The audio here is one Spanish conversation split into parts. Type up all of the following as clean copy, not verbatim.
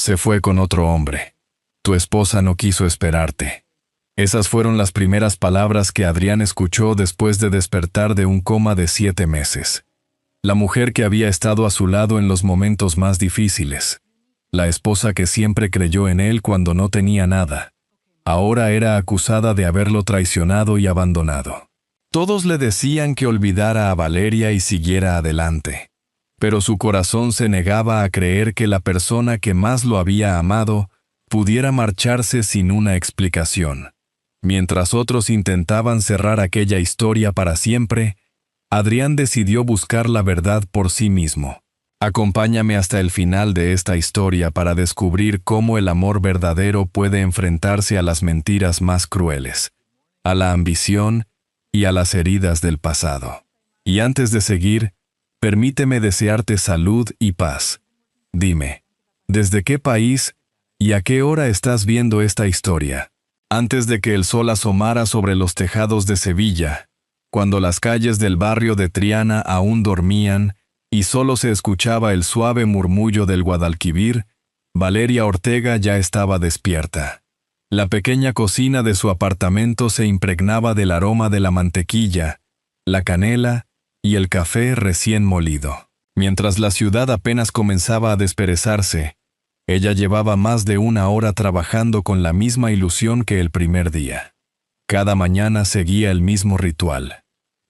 Se fue con otro hombre. Tu esposa no quiso esperarte. Esas fueron las primeras palabras que Adrián escuchó después de despertar de un coma de 7 meses. La mujer que había estado a su lado en los momentos más difíciles. La esposa que siempre creyó en él cuando no tenía nada. Ahora era acusada de haberlo traicionado y abandonado. Todos le decían que olvidara a Valeria y siguiera adelante. Pero su corazón se negaba a creer que la persona que más lo había amado pudiera marcharse sin una explicación. Mientras otros intentaban cerrar aquella historia para siempre, Adrián decidió buscar la verdad por sí mismo. Acompáñame hasta el final de esta historia para descubrir cómo el amor verdadero puede enfrentarse a las mentiras más crueles, a la ambición y a las heridas del pasado. Y antes de seguir, permíteme desearte salud y paz. Dime, ¿desde qué país y a qué hora estás viendo esta historia? Antes de que el sol asomara sobre los tejados de Sevilla, cuando las calles del barrio de Triana aún dormían y solo se escuchaba el suave murmullo del Guadalquivir, Valeria Ortega ya estaba despierta. La pequeña cocina de su apartamento se impregnaba del aroma de la mantequilla, la canela y el café recién molido. Mientras la ciudad apenas comenzaba a desperezarse, ella llevaba más de 1 hora trabajando con la misma ilusión que el primer día. Cada mañana seguía el mismo ritual.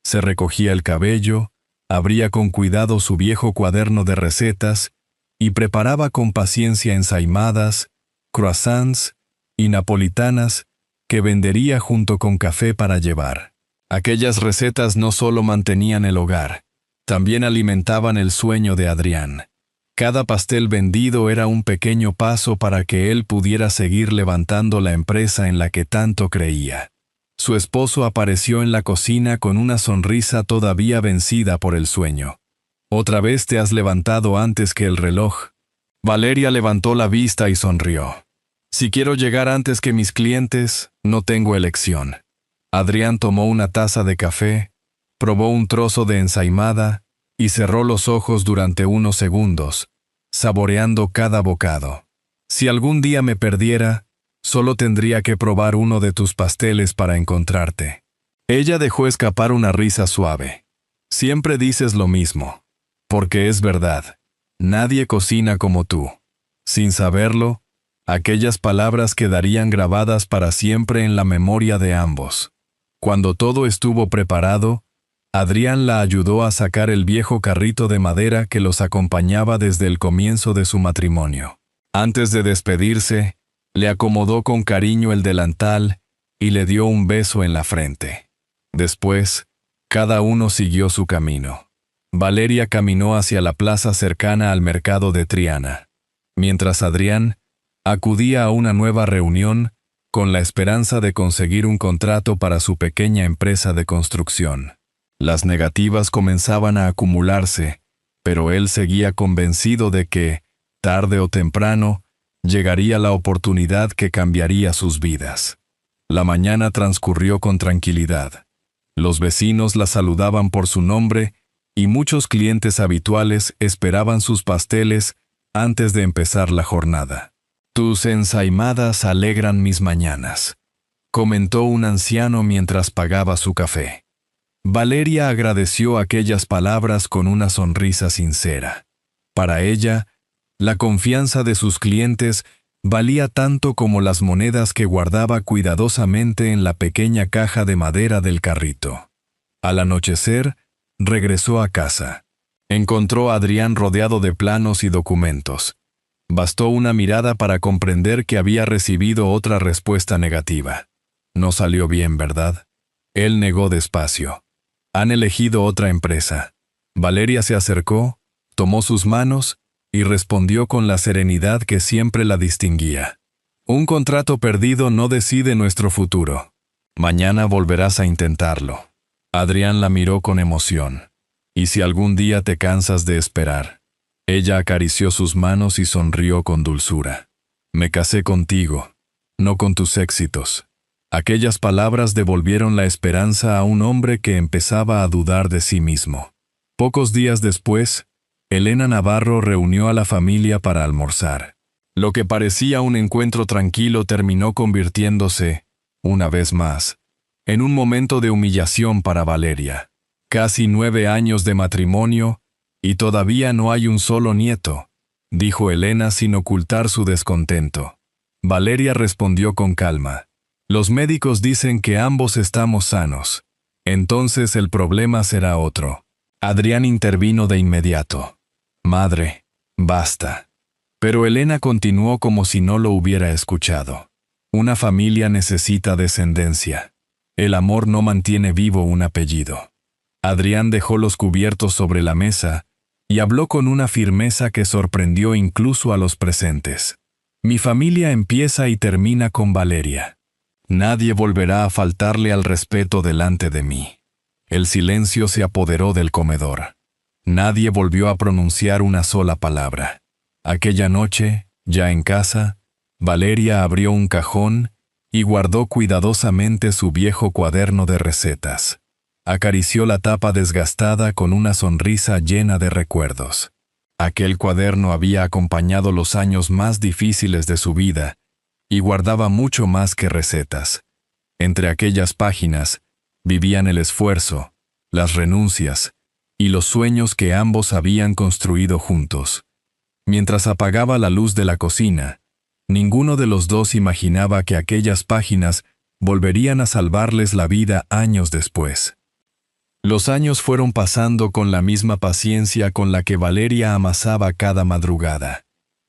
Se recogía el cabello, abría con cuidado su viejo cuaderno de recetas y preparaba con paciencia ensaimadas, croissants y napolitanas que vendería junto con café para llevar. Aquellas recetas no solo mantenían el hogar, también alimentaban el sueño de Adrián. Cada pastel vendido era un pequeño paso para que él pudiera seguir levantando la empresa en la que tanto creía. Su esposo apareció en la cocina con una sonrisa todavía vencida por el sueño. «Otra vez te has levantado antes que el reloj». Valeria levantó la vista y sonrió. «Si quiero llegar antes que mis clientes, no tengo elección». Adrián tomó una taza de café, probó un trozo de ensaimada y cerró los ojos durante unos segundos, saboreando cada bocado. «Si algún día me perdiera, solo tendría que probar uno de tus pasteles para encontrarte». Ella dejó escapar una risa suave. «Siempre dices lo mismo, porque es verdad. Nadie cocina como tú». Sin saberlo, aquellas palabras quedarían grabadas para siempre en la memoria de ambos. Cuando todo estuvo preparado, Adrián la ayudó a sacar el viejo carrito de madera que los acompañaba desde el comienzo de su matrimonio. Antes de despedirse, le acomodó con cariño el delantal y le dio un beso en la frente. Después, cada uno siguió su camino. Valeria caminó hacia la plaza cercana al mercado de Triana, mientras Adrián acudía a una nueva reunión con la esperanza de conseguir un contrato para su pequeña empresa de construcción. Las negativas comenzaban a acumularse, pero él seguía convencido de que, tarde o temprano, llegaría la oportunidad que cambiaría sus vidas. La mañana transcurrió con tranquilidad. Los vecinos la saludaban por su nombre y muchos clientes habituales esperaban sus pasteles antes de empezar la jornada. «Tus ensaimadas alegran mis mañanas», comentó un anciano mientras pagaba su café. Valeria agradeció aquellas palabras con una sonrisa sincera. Para ella, la confianza de sus clientes valía tanto como las monedas que guardaba cuidadosamente en la pequeña caja de madera del carrito. Al anochecer, regresó a casa. Encontró a Adrián rodeado de planos y documentos. Bastó una mirada para comprender que había recibido otra respuesta negativa. No salió bien, ¿verdad? Él negó despacio. Han elegido otra empresa. Valeria se acercó, tomó sus manos y respondió con la serenidad que siempre la distinguía. Un contrato perdido no decide nuestro futuro. Mañana volverás a intentarlo. Adrián la miró con emoción. ¿Y si algún día te cansas de esperar? Ella acarició sus manos y sonrió con dulzura. Me casé contigo, no con tus éxitos. Aquellas palabras devolvieron la esperanza a un hombre que empezaba a dudar de sí mismo. Pocos días después, Elena Navarro reunió a la familia para almorzar. Lo que parecía un encuentro tranquilo terminó convirtiéndose, una vez más, en un momento de humillación para Valeria. Casi 9 años de matrimonio, y todavía no hay un solo nieto, dijo Elena sin ocultar su descontento. Valeria respondió con calma. Los médicos dicen que ambos estamos sanos. Entonces el problema será otro. Adrián intervino de inmediato. Madre, basta. Pero Elena continuó como si no lo hubiera escuchado. Una familia necesita descendencia. El amor no mantiene vivo un apellido. Adrián dejó los cubiertos sobre la mesa y habló con una firmeza que sorprendió incluso a los presentes. Mi familia empieza y termina con Valeria. Nadie volverá a faltarle al respeto delante de mí. El silencio se apoderó del comedor. Nadie volvió a pronunciar una sola palabra. Aquella noche, ya en casa, Valeria abrió un cajón y guardó cuidadosamente su viejo cuaderno de recetas. Acarició la tapa desgastada con una sonrisa llena de recuerdos. Aquel cuaderno había acompañado los años más difíciles de su vida y guardaba mucho más que recetas. Entre aquellas páginas vivían el esfuerzo, las renuncias y los sueños que ambos habían construido juntos. Mientras apagaba la luz de la cocina, ninguno de los dos imaginaba que aquellas páginas volverían a salvarles la vida años después. Los años fueron pasando con la misma paciencia con la que Valeria amasaba cada madrugada.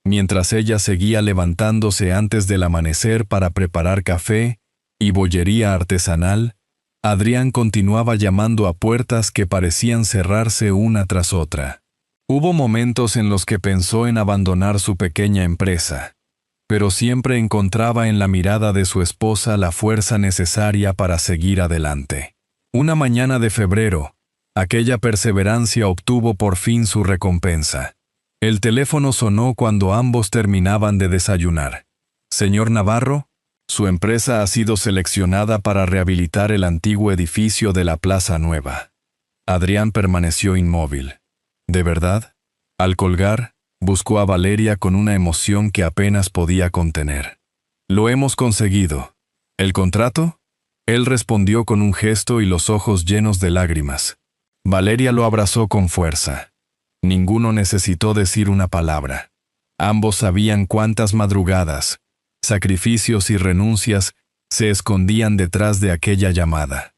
Mientras ella seguía levantándose antes del amanecer para preparar café y bollería artesanal, Adrián continuaba llamando a puertas que parecían cerrarse una tras otra. Hubo momentos en los que pensó en abandonar su pequeña empresa, pero siempre encontraba en la mirada de su esposa la fuerza necesaria para seguir adelante. Una mañana de febrero, aquella perseverancia obtuvo por fin su recompensa. El teléfono sonó cuando ambos terminaban de desayunar. «Señor Navarro, su empresa ha sido seleccionada para rehabilitar el antiguo edificio de la Plaza Nueva». Adrián permaneció inmóvil. ¿De verdad? Al colgar, buscó a Valeria con una emoción que apenas podía contener. «Lo hemos conseguido. ¿El contrato?» Él respondió con un gesto y los ojos llenos de lágrimas. Valeria lo abrazó con fuerza. Ninguno necesitó decir una palabra. Ambos sabían cuántas madrugadas, sacrificios y renuncias se escondían detrás de aquella llamada.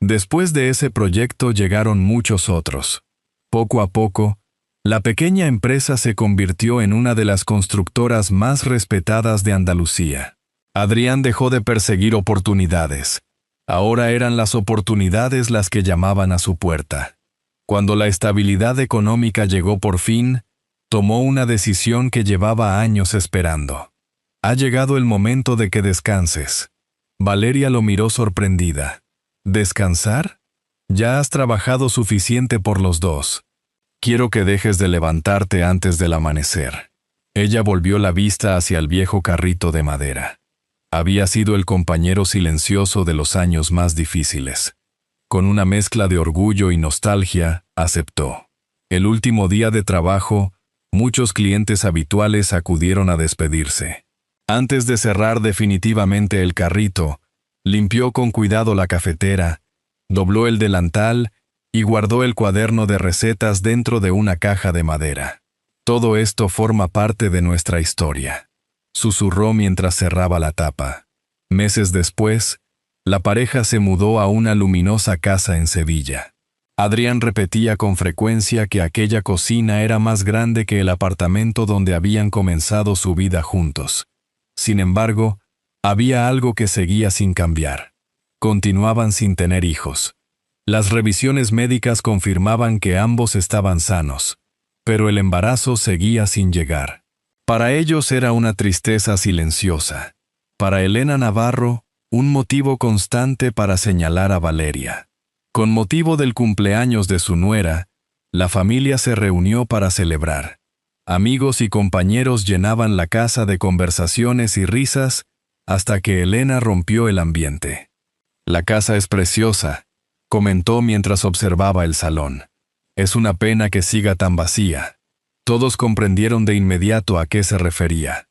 Después de ese proyecto llegaron muchos otros. Poco a poco, la pequeña empresa se convirtió en una de las constructoras más respetadas de Andalucía. Adrián dejó de perseguir oportunidades. Ahora eran las oportunidades las que llamaban a su puerta. Cuando la estabilidad económica llegó por fin, tomó una decisión que llevaba años esperando. «Ha llegado el momento de que descanses». Valeria lo miró sorprendida. «¿Descansar? Ya has trabajado suficiente por los dos. Quiero que dejes de levantarte antes del amanecer». Ella volvió la vista hacia el viejo carrito de madera. Había sido el compañero silencioso de los años más difíciles. Con una mezcla de orgullo y nostalgia, aceptó. El último día de trabajo, muchos clientes habituales acudieron a despedirse. Antes de cerrar definitivamente el carrito, limpió con cuidado la cafetera, dobló el delantal y guardó el cuaderno de recetas dentro de una caja de madera. «Todo esto forma parte de nuestra historia», susurró mientras cerraba la tapa. Meses después, la pareja se mudó a una luminosa casa en Sevilla. Adrián repetía con frecuencia que aquella cocina era más grande que el apartamento donde habían comenzado su vida juntos. Sin embargo, había algo que seguía sin cambiar. Continuaban sin tener hijos. Las revisiones médicas confirmaban que ambos estaban sanos, pero el embarazo seguía sin llegar. Para ellos era una tristeza silenciosa. Para Elena Navarro, un motivo constante para señalar a Valeria. Con motivo del cumpleaños de su nuera, la familia se reunió para celebrar. Amigos y compañeros llenaban la casa de conversaciones y risas hasta que Elena rompió el ambiente. «La casa es preciosa», comentó mientras observaba el salón. «Es una pena que siga tan vacía». Todos comprendieron de inmediato a qué se refería.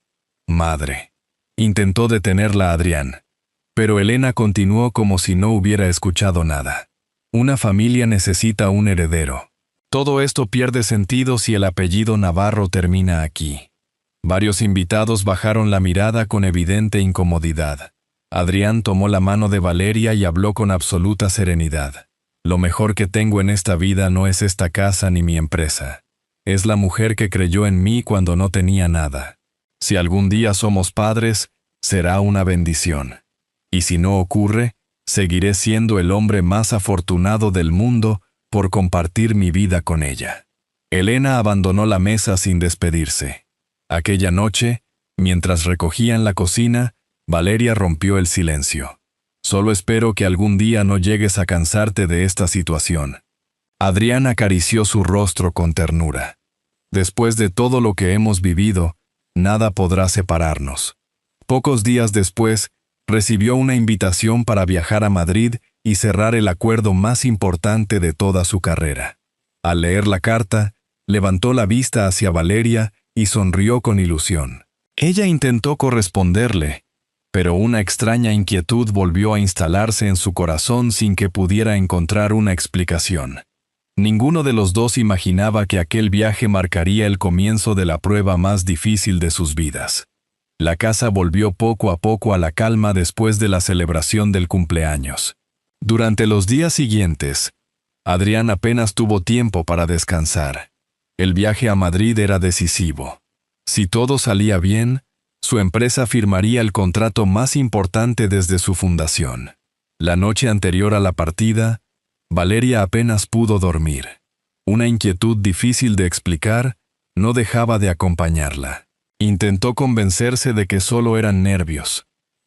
Madre. Intentó detenerla Adrián. Pero Elena continuó como si no hubiera escuchado nada. Una familia necesita un heredero. Todo esto pierde sentido si el apellido Navarro termina aquí. Varios invitados bajaron la mirada con evidente incomodidad. Adrián tomó la mano de Valeria y habló con absoluta serenidad. Lo mejor que tengo en esta vida no es esta casa ni mi empresa. Es la mujer que creyó en mí cuando no tenía nada. Si algún día somos padres, será una bendición. Y si no ocurre, seguiré siendo el hombre más afortunado del mundo por compartir mi vida con ella. Elena abandonó la mesa sin despedirse. Aquella noche, mientras recogían la cocina, Valeria rompió el silencio. Solo espero que algún día no llegues a cansarte de esta situación. Adrián acarició su rostro con ternura. Después de todo lo que hemos vivido, nada podrá separarnos. Pocos días después, recibió una invitación para viajar a Madrid y cerrar el acuerdo más importante de toda su carrera. Al leer la carta, levantó la vista hacia Valeria y sonrió con ilusión. Ella intentó corresponderle, pero una extraña inquietud volvió a instalarse en su corazón sin que pudiera encontrar una explicación. Ninguno de los dos imaginaba que aquel viaje marcaría el comienzo de la prueba más difícil de sus vidas. La casa volvió poco a poco a la calma después de la celebración del cumpleaños. Durante los días siguientes, Adrián apenas tuvo tiempo para descansar. El viaje a Madrid era decisivo. Si todo salía bien, su empresa firmaría el contrato más importante desde su fundación. La noche anterior a la partida, Valeria apenas pudo dormir. Una inquietud difícil de explicar no dejaba de acompañarla. Intentó convencerse de que solo eran nervios,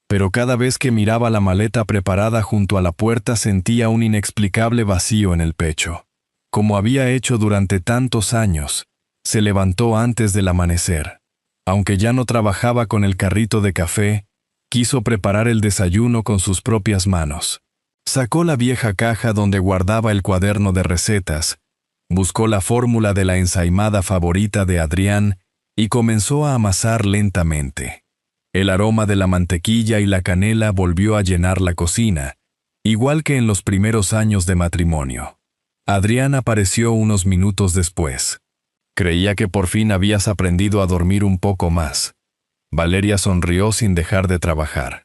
pero cada vez que miraba la maleta preparada junto a la puerta sentía un inexplicable vacío en el pecho. Como había hecho durante tantos años, se levantó antes del amanecer. Aunque ya no trabajaba con el carrito de café, quiso preparar el desayuno con sus propias manos. Sacó la vieja caja donde guardaba el cuaderno de recetas, buscó la fórmula de la ensaimada favorita de Adrián y comenzó a amasar lentamente. El aroma de la mantequilla y la canela volvió a llenar la cocina, igual que en los primeros años de matrimonio. Adrián apareció unos minutos después. Creía que por fin habías aprendido a dormir un poco más. Valeria sonrió sin dejar de trabajar.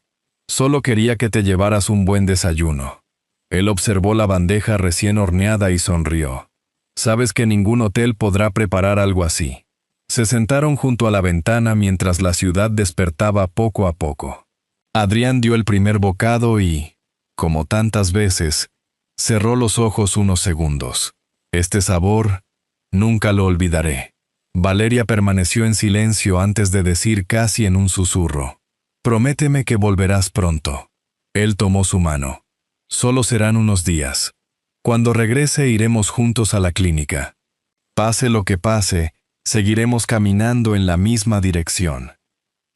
Solo quería que te llevaras un buen desayuno. Él observó la bandeja recién horneada y sonrió. Sabes que ningún hotel podrá preparar algo así. Se sentaron junto a la ventana mientras la ciudad despertaba poco a poco. Adrián dio el primer bocado y, como tantas veces, cerró los ojos unos segundos. Este sabor, nunca lo olvidaré. Valeria permaneció en silencio antes de decir casi en un susurro: prométeme que volverás pronto. Él tomó su mano. Solo serán unos días. Cuando regrese iremos juntos a la clínica. Pase lo que pase, seguiremos caminando en la misma dirección.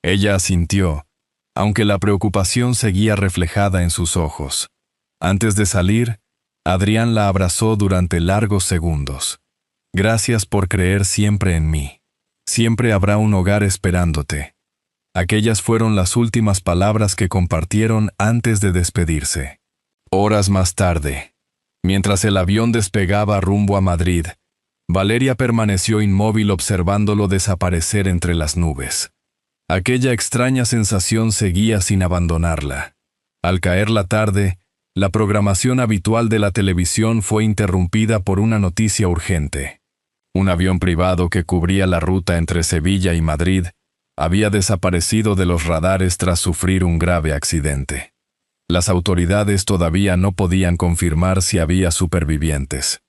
Ella asintió, aunque la preocupación seguía reflejada en sus ojos. Antes de salir, Adrián la abrazó durante largos segundos. Gracias por creer siempre en mí. Siempre habrá un hogar esperándote. Aquellas fueron las últimas palabras que compartieron antes de despedirse. Horas más tarde, mientras el avión despegaba rumbo a Madrid, Valeria permaneció inmóvil observándolo desaparecer entre las nubes. Aquella extraña sensación seguía sin abandonarla. Al caer la tarde, la programación habitual de la televisión fue interrumpida por una noticia urgente. Un avión privado que cubría la ruta entre Sevilla y Madrid había desaparecido de los radares tras sufrir un grave accidente. Las autoridades todavía no podían confirmar si había supervivientes.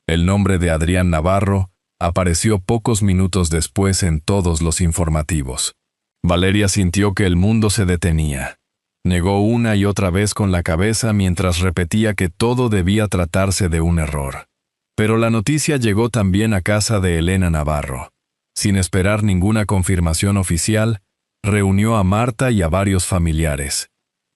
El nombre de Adrián Navarro apareció pocos minutos después en todos los informativos. Valeria sintió que el mundo se detenía. Negó una y otra vez con la cabeza mientras repetía que todo debía tratarse de un error. Pero la noticia llegó también a casa de Elena Navarro. Sin esperar ninguna confirmación oficial, reunió a Marta y a varios familiares.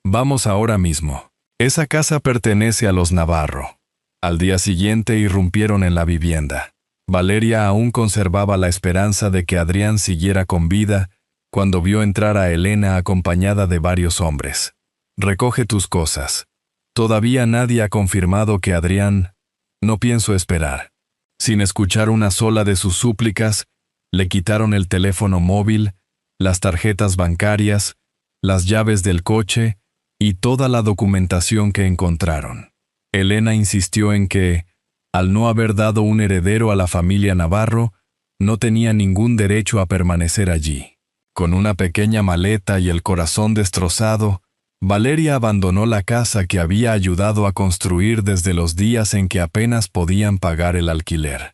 Vamos ahora mismo. Esa casa pertenece a los Navarro. Al día siguiente irrumpieron en la vivienda. Valeria aún conservaba la esperanza de que Adrián siguiera con vida cuando vio entrar a Elena acompañada de varios hombres. «Recoge tus cosas. Todavía nadie ha confirmado que Adrián... No pienso esperar». Sin escuchar una sola de sus súplicas, le quitaron el teléfono móvil, las tarjetas bancarias, las llaves del coche y toda la documentación que encontraron. Elena insistió en que, al no haber dado un heredero a la familia Navarro, no tenía ningún derecho a permanecer allí. Con una pequeña maleta y el corazón destrozado, Valeria abandonó la casa que había ayudado a construir desde los días en que apenas podían pagar el alquiler.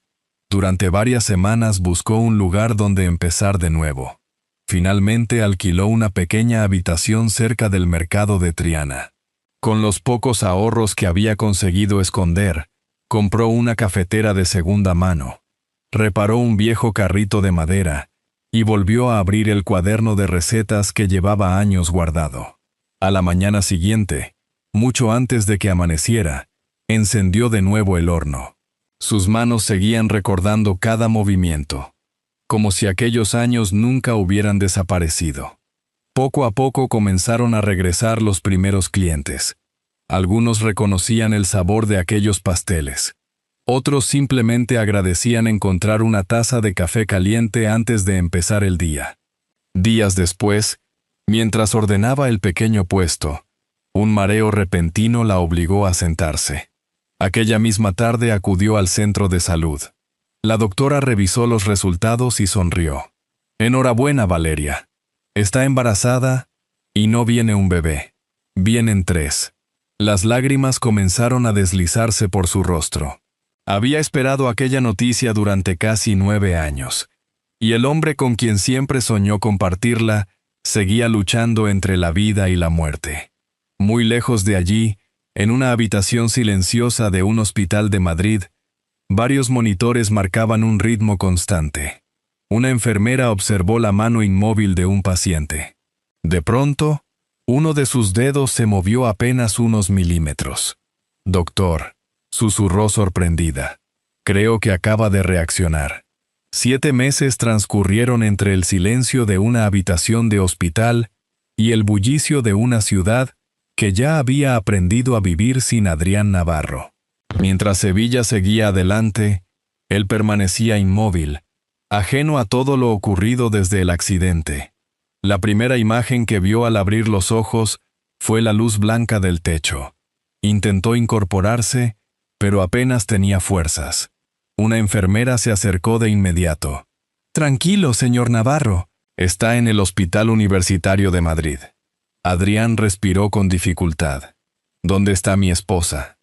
Durante varias semanas buscó un lugar donde empezar de nuevo. Finalmente alquiló una pequeña habitación cerca del mercado de Triana. Con los pocos ahorros que había conseguido esconder, compró una cafetera de segunda mano, reparó un viejo carrito de madera y volvió a abrir el cuaderno de recetas que llevaba años guardado. A la mañana siguiente, mucho antes de que amaneciera, encendió de nuevo el horno. Sus manos seguían recordando cada movimiento, como si aquellos años nunca hubieran desaparecido. Poco a poco comenzaron a regresar los primeros clientes. Algunos reconocían el sabor de aquellos pasteles. Otros simplemente agradecían encontrar una taza de café caliente antes de empezar el día. Días después, mientras ordenaba el pequeño puesto, un mareo repentino la obligó a sentarse. Aquella misma tarde acudió al centro de salud. La doctora revisó los resultados y sonrió. «Enhorabuena, Valeria. Está embarazada y no viene un bebé. Vienen 3». Las lágrimas comenzaron a deslizarse por su rostro. Había esperado aquella noticia durante casi 9 años, y el hombre con quien siempre soñó compartirla seguía luchando entre la vida y la muerte. Muy lejos de allí, en una habitación silenciosa de un hospital de Madrid, varios monitores marcaban un ritmo constante. Una enfermera observó la mano inmóvil de un paciente. De pronto, uno de sus dedos se movió apenas unos milímetros. «Doctor», susurró sorprendida, «creo que acaba de reaccionar». 7 meses transcurrieron entre el silencio de una habitación de hospital y el bullicio de una ciudad que ya había aprendido a vivir sin Adrián Navarro. Mientras Sevilla seguía adelante, él permanecía inmóvil, ajeno a todo lo ocurrido desde el accidente. La primera imagen que vio al abrir los ojos fue la luz blanca del techo. Intentó incorporarse, pero apenas tenía fuerzas. Una enfermera se acercó de inmediato. «Tranquilo, señor Navarro. Está en el Hospital Universitario de Madrid». Adrián respiró con dificultad. «¿Dónde está mi esposa?».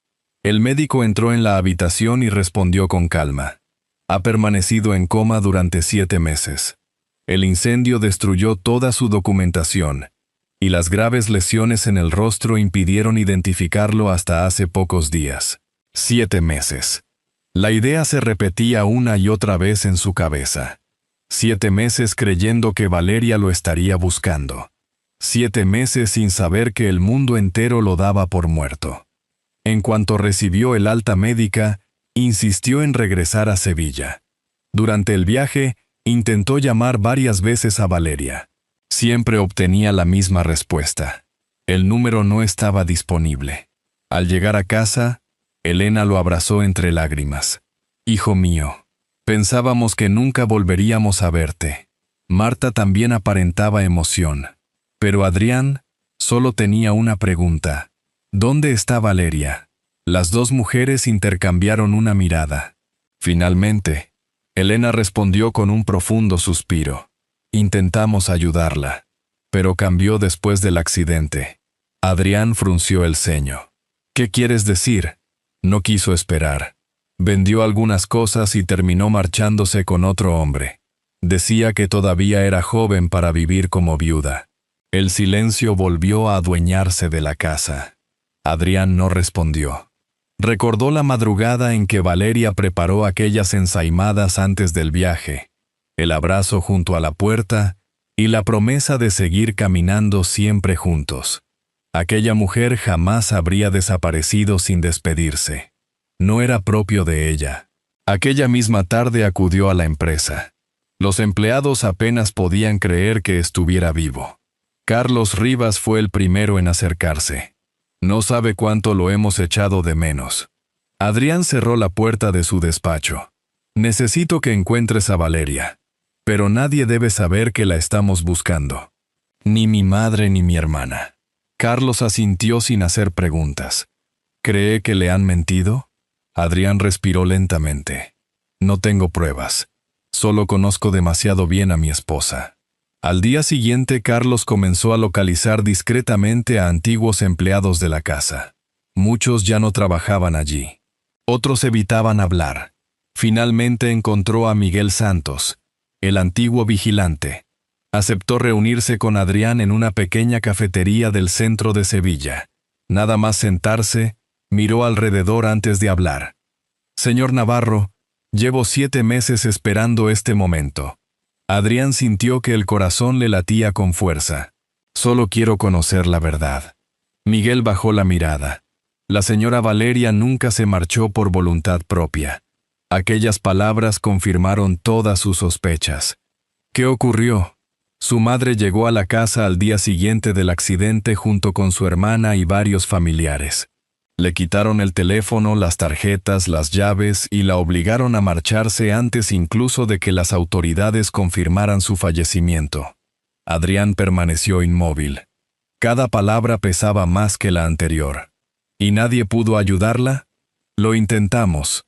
El médico entró en la habitación y respondió con calma. «Ha permanecido en coma durante 7 meses. El incendio destruyó toda su documentación, y las graves lesiones en el rostro impidieron identificarlo hasta hace pocos días». 7 meses. La idea se repetía una y otra vez en su cabeza. 7 meses creyendo que Valeria lo estaría buscando. 7 meses sin saber que el mundo entero lo daba por muerto. En cuanto recibió el alta médica, insistió en regresar a Sevilla. Durante el viaje, intentó llamar varias veces a Valeria. Siempre obtenía la misma respuesta. El número no estaba disponible. Al llegar a casa, Elena lo abrazó entre lágrimas. «Hijo mío, pensábamos que nunca volveríamos a verte». Marta también aparentaba emoción. Pero Adrián solo tenía una pregunta. ¿Dónde está Valeria? Las dos mujeres intercambiaron una mirada. Finalmente, Elena respondió con un profundo suspiro. «Intentamos ayudarla, pero cambió después del accidente». Adrián frunció el ceño. «¿Qué quieres decir?». No quiso esperar. Vendió algunas cosas y terminó marchándose con otro hombre. Decía que todavía era joven para vivir como viuda. El silencio volvió a adueñarse de la casa. Adrián no respondió. Recordó la madrugada en que Valeria preparó aquellas ensaimadas antes del viaje, el abrazo junto a la puerta y la promesa de seguir caminando siempre juntos. Aquella mujer jamás habría desaparecido sin despedirse. No era propio de ella. Aquella misma tarde acudió a la empresa. Los empleados apenas podían creer que estuviera vivo. Carlos Rivas fue el primero en acercarse. No sabe cuánto lo hemos echado de menos. Adrián cerró la puerta de su despacho. Necesito que encuentres a Valeria. Pero nadie debe saber que la estamos buscando. Ni mi madre ni mi hermana. Carlos asintió sin hacer preguntas. ¿Cree que le han mentido? Adrián respiró lentamente. No tengo pruebas. Solo conozco demasiado bien a mi esposa. Al día siguiente, Carlos comenzó a localizar discretamente a antiguos empleados de la casa. Muchos ya no trabajaban allí. Otros evitaban hablar. Finalmente encontró a Miguel Santos, el antiguo vigilante. Aceptó reunirse con Adrián en una pequeña cafetería del centro de Sevilla. Nada más sentarse, miró alrededor antes de hablar. Señor Navarro, llevo 7 meses esperando este momento. Adrián sintió que el corazón le latía con fuerza. Solo quiero conocer la verdad. Miguel bajó la mirada. La señora Valeria nunca se marchó por voluntad propia. Aquellas palabras confirmaron todas sus sospechas. ¿Qué ocurrió? Su madre llegó a la casa al día siguiente del accidente junto con su hermana y varios familiares. Le quitaron el teléfono, las tarjetas, las llaves y la obligaron a marcharse antes incluso de que las autoridades confirmaran su fallecimiento. Adrián permaneció inmóvil. Cada palabra pesaba más que la anterior. ¿Y nadie pudo ayudarla? Lo intentamos.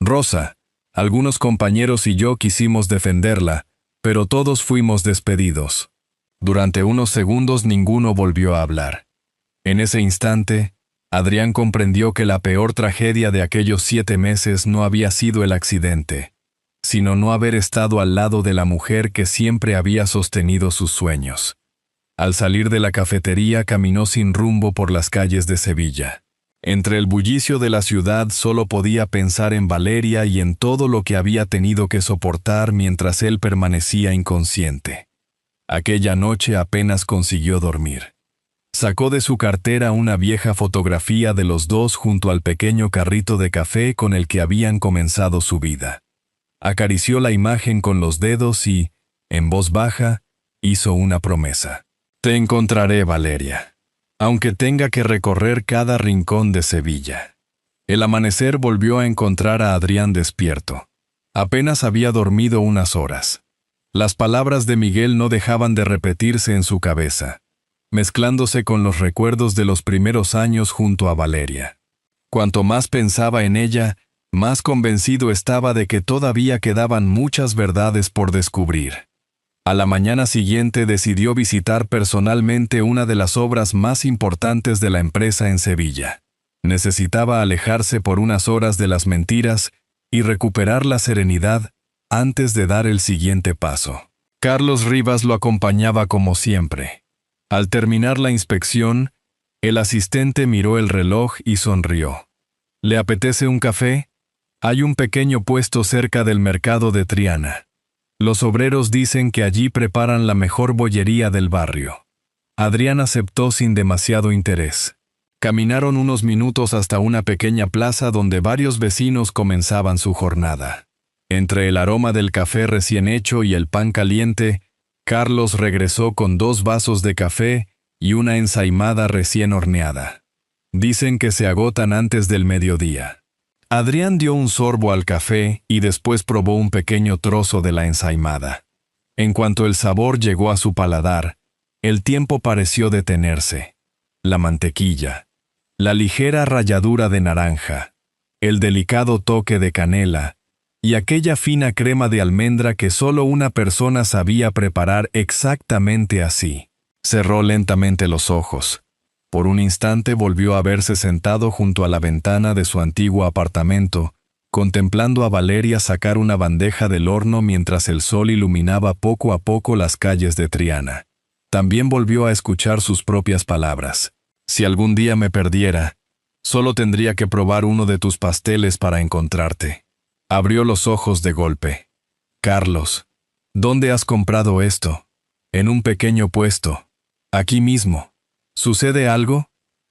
Rosa, algunos compañeros y yo quisimos defenderla, pero todos fuimos despedidos. Durante unos segundos ninguno volvió a hablar. En ese instante, Adrián comprendió que la peor tragedia de aquellos 7 meses no había sido el accidente, sino no haber estado al lado de la mujer que siempre había sostenido sus sueños. Al salir de la cafetería caminó sin rumbo por las calles de Sevilla. Entre el bullicio de la ciudad solo podía pensar en Valeria y en todo lo que había tenido que soportar mientras él permanecía inconsciente. Aquella noche apenas consiguió dormir. Sacó de su cartera una vieja fotografía de los dos junto al pequeño carrito de café con el que habían comenzado su vida. Acarició la imagen con los dedos y, en voz baja, hizo una promesa. Te encontraré, Valeria, aunque tenga que recorrer cada rincón de Sevilla. El amanecer volvió a encontrar a Adrián despierto. Apenas había dormido unas horas. Las palabras de Miguel no dejaban de repetirse en su cabeza, mezclándose con los recuerdos de los primeros años junto a Valeria. Cuanto más pensaba en ella, más convencido estaba de que todavía quedaban muchas verdades por descubrir. A la mañana siguiente decidió visitar personalmente una de las obras más importantes de la empresa en Sevilla. Necesitaba alejarse por unas horas de las mentiras y recuperar la serenidad antes de dar el siguiente paso. Carlos Rivas lo acompañaba como siempre. Al terminar la inspección, el asistente miró el reloj y sonrió. ¿Le apetece un café? Hay un pequeño puesto cerca del mercado de Triana. Los obreros dicen que allí preparan la mejor bollería del barrio. Adrián aceptó sin demasiado interés. Caminaron unos minutos hasta una pequeña plaza donde varios vecinos comenzaban su jornada. Entre el aroma del café recién hecho y el pan caliente, Carlos regresó con 2 vasos de café y una ensaimada recién horneada. Dicen que se agotan antes del mediodía. Adrián dio un sorbo al café y después probó un pequeño trozo de la ensaimada. En cuanto el sabor llegó a su paladar, el tiempo pareció detenerse. La mantequilla, la ligera ralladura de naranja, el delicado toque de canela, y aquella fina crema de almendra que solo una persona sabía preparar exactamente así. Cerró lentamente los ojos. Por un instante volvió a verse sentado junto a la ventana de su antiguo apartamento, contemplando a Valeria sacar una bandeja del horno mientras el sol iluminaba poco a poco las calles de Triana. También volvió a escuchar sus propias palabras. Si algún día me perdiera, solo tendría que probar uno de tus pasteles para encontrarte. Abrió los ojos de golpe. Carlos, ¿dónde has comprado esto? En un pequeño puesto. Aquí mismo. ¿Sucede algo?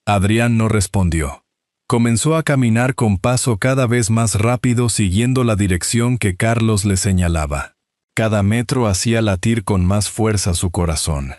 Adrián no respondió. Comenzó a caminar con paso cada vez más rápido siguiendo la dirección que Carlos le señalaba. Cada metro hacía latir con más fuerza su corazón.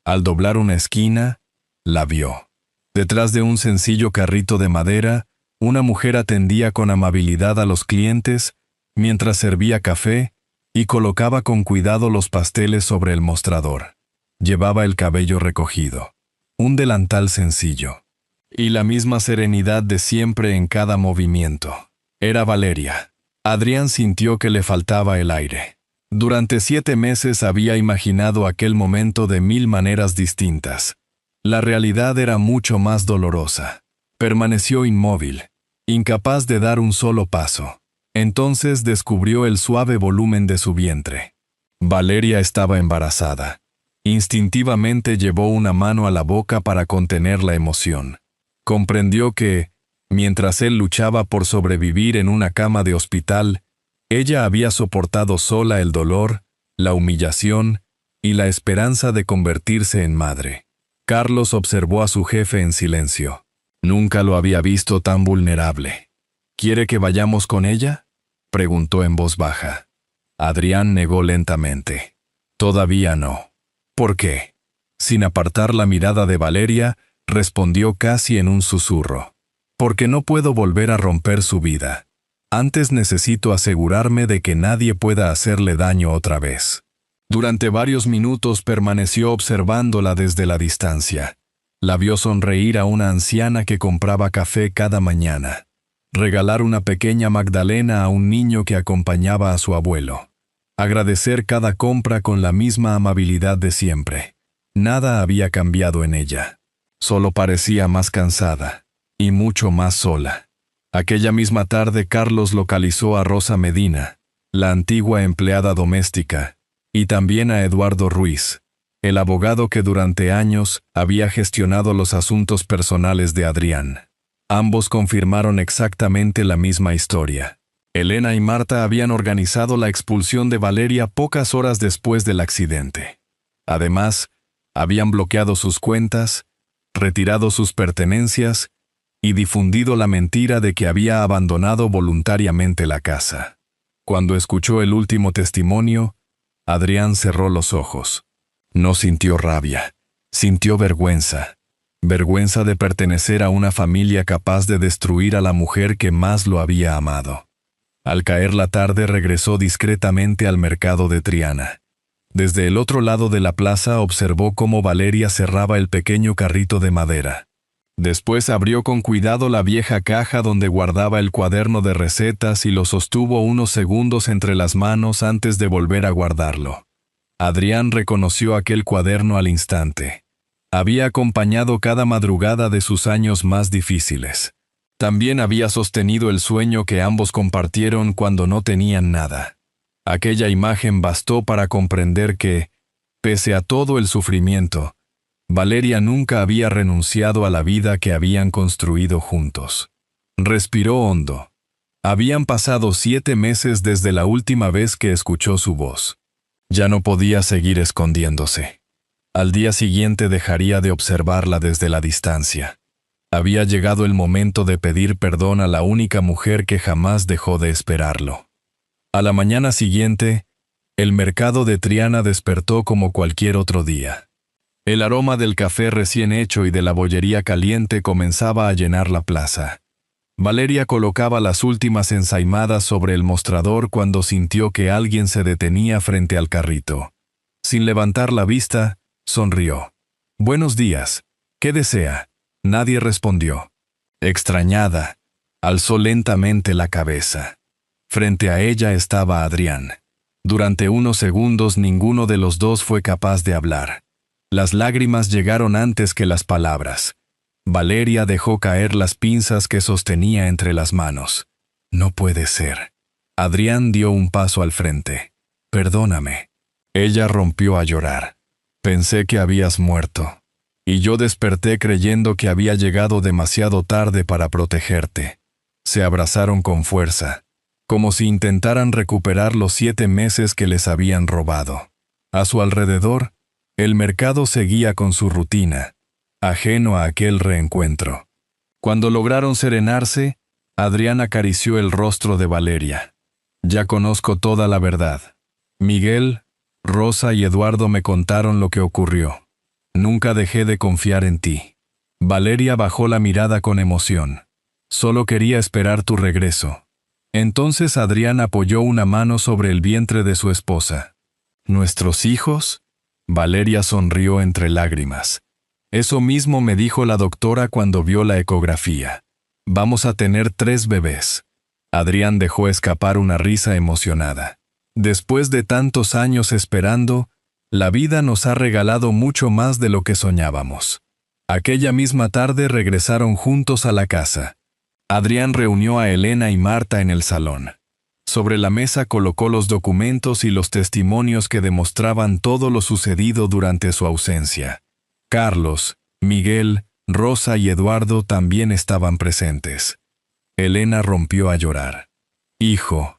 Al doblar una esquina, la vio. Detrás de un sencillo carrito de madera, una mujer atendía con amabilidad a los clientes mientras servía café y colocaba con cuidado los pasteles sobre el mostrador. Llevaba el cabello recogido, un delantal sencillo, y la misma serenidad de siempre en cada movimiento. Era Valeria. Adrián sintió que le faltaba el aire. Durante 7 meses había imaginado aquel momento de 1000 maneras distintas. La realidad era mucho más dolorosa. Permaneció inmóvil, incapaz de dar un solo paso. Entonces descubrió el suave volumen de su vientre. Valeria estaba embarazada. Instintivamente llevó una mano a la boca para contener la emoción. Comprendió que, mientras él luchaba por sobrevivir en una cama de hospital, ella había soportado sola el dolor, la humillación y la esperanza de convertirse en madre. Carlos observó a su jefe en silencio. Nunca lo había visto tan vulnerable. ¿Quiere que vayamos con ella?, preguntó en voz baja. Adrián negó lentamente. Todavía no. ¿Por qué? Sin apartar la mirada de Valeria, respondió casi en un susurro. Porque no puedo volver a romper su vida. Antes necesito asegurarme de que nadie pueda hacerle daño otra vez. Durante varios minutos permaneció observándola desde la distancia. La vio sonreír a una anciana que compraba café cada mañana. Regalar una pequeña magdalena a un niño que acompañaba a su abuelo. Agradecer cada compra con la misma amabilidad de siempre. Nada había cambiado en ella. Solo parecía más cansada y mucho más sola. Aquella misma tarde Carlos localizó a Rosa Medina, la antigua empleada doméstica, y también a Eduardo Ruiz, el abogado que durante años había gestionado los asuntos personales de Adrián. Ambos confirmaron exactamente la misma historia. Elena y Marta habían organizado la expulsión de Valeria pocas horas después del accidente. Además, habían bloqueado sus cuentas, retirado sus pertenencias y difundido la mentira de que había abandonado voluntariamente la casa. Cuando escuchó el último testimonio, Adrián cerró los ojos. No sintió rabia, sintió vergüenza. Vergüenza de pertenecer a una familia capaz de destruir a la mujer que más lo había amado. Al caer la tarde regresó discretamente al mercado de Triana. Desde el otro lado de la plaza observó cómo Valeria cerraba el pequeño carrito de madera. Después abrió con cuidado la vieja caja donde guardaba el cuaderno de recetas y lo sostuvo unos segundos entre las manos antes de volver a guardarlo. Adrián reconoció aquel cuaderno al instante. Había acompañado cada madrugada de sus años más difíciles. También había sostenido el sueño que ambos compartieron cuando no tenían nada. Aquella imagen bastó para comprender que, pese a todo el sufrimiento, Valeria nunca había renunciado a la vida que habían construido juntos. Respiró hondo. Habían pasado 7 meses desde la última vez que escuchó su voz. Ya no podía seguir escondiéndose. Al día siguiente dejaría de observarla desde la distancia. Había llegado el momento de pedir perdón a la única mujer que jamás dejó de esperarlo. A la mañana siguiente, el mercado de Triana despertó como cualquier otro día. El aroma del café recién hecho y de la bollería caliente comenzaba a llenar la plaza. Valeria colocaba las últimas ensaimadas sobre el mostrador cuando sintió que alguien se detenía frente al carrito. Sin levantar la vista, sonrió. «Buenos días. ¿Qué desea?» Nadie respondió. Extrañada, alzó lentamente la cabeza. Frente a ella estaba Adrián. Durante unos segundos ninguno de los dos fue capaz de hablar. Las lágrimas llegaron antes que las palabras. Valeria dejó caer las pinzas que sostenía entre las manos. «No puede ser». Adrián dio un paso al frente. «Perdóname». Ella rompió a llorar. «Pensé que habías muerto. Y yo desperté creyendo que había llegado demasiado tarde para protegerte». Se abrazaron con fuerza, como si intentaran recuperar los 7 meses que les habían robado. A su alrededor, el mercado seguía con su rutina, ajeno a aquel reencuentro. Cuando lograron serenarse, Adrián acarició el rostro de Valeria. «Ya conozco toda la verdad. Miguel, Rosa y Eduardo me contaron lo que ocurrió. Nunca dejé de confiar en ti. Valeria bajó la mirada con emoción. Solo quería esperar tu regreso. Entonces Adrián apoyó una mano sobre el vientre de su esposa. ¿Nuestros hijos? Valeria sonrió entre lágrimas. Eso mismo me dijo la doctora cuando vio la ecografía. Vamos a tener 3 bebés. Adrián dejó escapar una risa emocionada. Después de tantos años esperando, la vida nos ha regalado mucho más de lo que soñábamos. Aquella misma tarde regresaron juntos a la casa. Adrián reunió a Elena y Marta en el salón. Sobre la mesa colocó los documentos y los testimonios que demostraban todo lo sucedido durante su ausencia. Carlos, Miguel, Rosa y Eduardo también estaban presentes. Elena rompió a llorar. Hijo,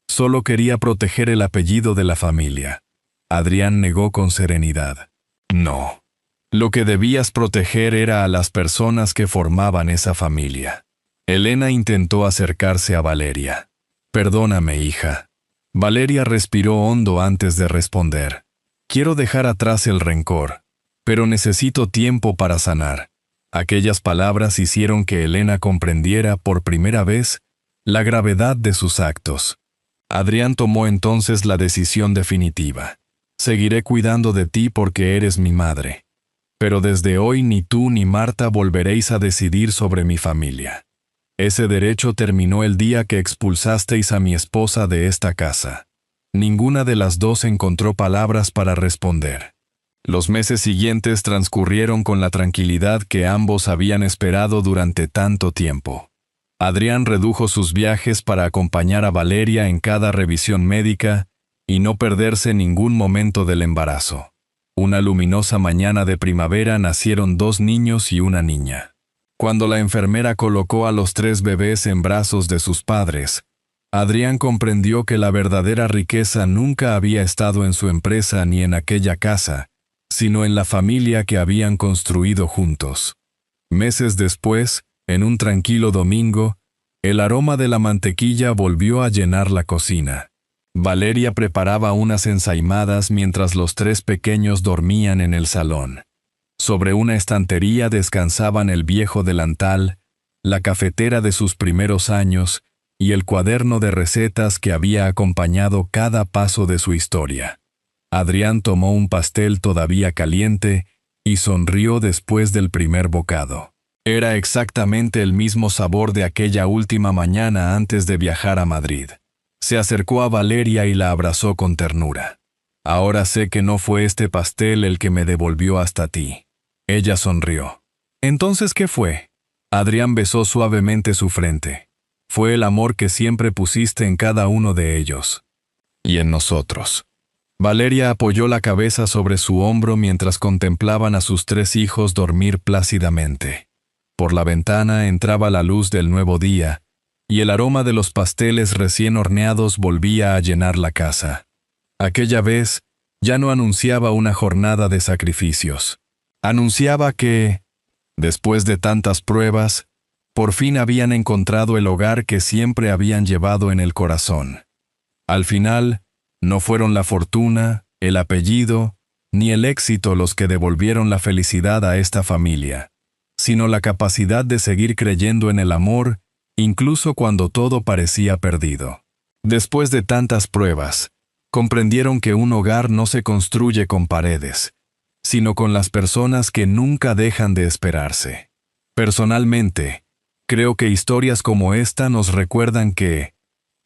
solo quería proteger el apellido de la familia. Adrián negó con serenidad. No. Lo que debías proteger era a las personas que formaban esa familia. Elena intentó acercarse a Valeria. Perdóname, hija. Valeria respiró hondo antes de responder. Quiero dejar atrás el rencor, pero necesito tiempo para sanar. Aquellas palabras hicieron que Elena comprendiera por primera vez la gravedad de sus actos. Adrián tomó entonces la decisión definitiva. Seguiré cuidando de ti porque eres mi madre. Pero desde hoy ni tú ni Marta volveréis a decidir sobre mi familia. Ese derecho terminó el día que expulsasteis a mi esposa de esta casa. Ninguna de las dos encontró palabras para responder. Los meses siguientes transcurrieron con la tranquilidad que ambos habían esperado durante tanto tiempo. Adrián redujo sus viajes para acompañar a Valeria en cada revisión médica y no perderse ningún momento del embarazo. Una luminosa mañana de primavera nacieron 2 niños y una niña. Cuando la enfermera colocó a los 3 bebés en brazos de sus padres, Adrián comprendió que la verdadera riqueza nunca había estado en su empresa ni en aquella casa, sino en la familia que habían construido juntos. Meses después, en un tranquilo domingo, el aroma de la mantequilla volvió a llenar la cocina. Valeria preparaba unas ensaimadas mientras los 3 pequeños dormían en el salón. Sobre una estantería descansaban el viejo delantal, la cafetera de sus primeros años y el cuaderno de recetas que había acompañado cada paso de su historia. Adrián tomó un pastel todavía caliente y sonrió después del primer bocado. Era exactamente el mismo sabor de aquella última mañana antes de viajar a Madrid. Se acercó a Valeria y la abrazó con ternura. Ahora sé que no fue este pastel el que me devolvió hasta ti. Ella sonrió. ¿Entonces qué fue? Adrián besó suavemente su frente. Fue el amor que siempre pusiste en cada uno de ellos. Y en nosotros. Valeria apoyó la cabeza sobre su hombro mientras contemplaban a sus 3 hijos dormir plácidamente. Por la ventana entraba la luz del nuevo día, y el aroma de los pasteles recién horneados volvía a llenar la casa. Aquella vez ya no anunciaba una jornada de sacrificios. Anunciaba que, después de tantas pruebas, por fin habían encontrado el hogar que siempre habían llevado en el corazón. Al final, no fueron la fortuna, el apellido, ni el éxito los que devolvieron la felicidad a esta familia, sino la capacidad de seguir creyendo en el amor, incluso cuando todo parecía perdido. Después de tantas pruebas, comprendieron que un hogar no se construye con paredes, sino con las personas que nunca dejan de esperarse. Personalmente, creo que historias como esta nos recuerdan que,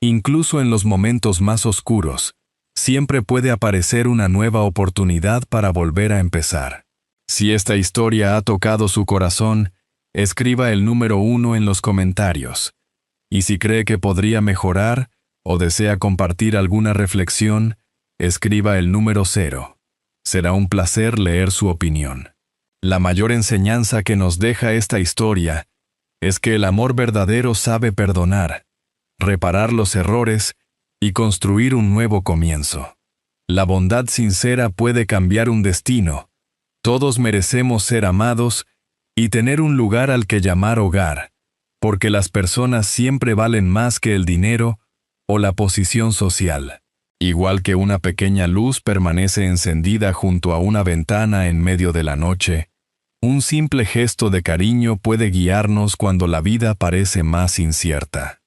incluso en los momentos más oscuros, siempre puede aparecer una nueva oportunidad para volver a empezar. Si esta historia ha tocado su corazón, escriba el número 1 en los comentarios. Y si cree que podría mejorar o desea compartir alguna reflexión, escriba el número 0. Será un placer leer su opinión. La mayor enseñanza que nos deja esta historia es que el amor verdadero sabe perdonar, reparar los errores y construir un nuevo comienzo. La bondad sincera puede cambiar un destino. Todos merecemos ser amados y tener un lugar al que llamar hogar, porque las personas siempre valen más que el dinero o la posición social. Igual que una pequeña luz permanece encendida junto a una ventana en medio de la noche, un simple gesto de cariño puede guiarnos cuando la vida parece más incierta.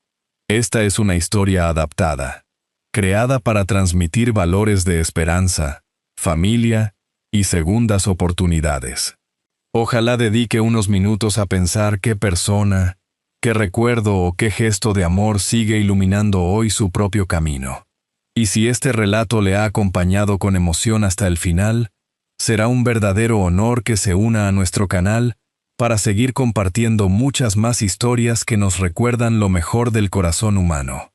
Esta es una historia adaptada, creada para transmitir valores de esperanza, familia y segundas oportunidades. Ojalá dedique unos minutos a pensar qué persona, qué recuerdo o qué gesto de amor sigue iluminando hoy su propio camino. Y si este relato le ha acompañado con emoción hasta el final, será un verdadero honor que se una a nuestro canal para seguir compartiendo muchas más historias que nos recuerdan lo mejor del corazón humano.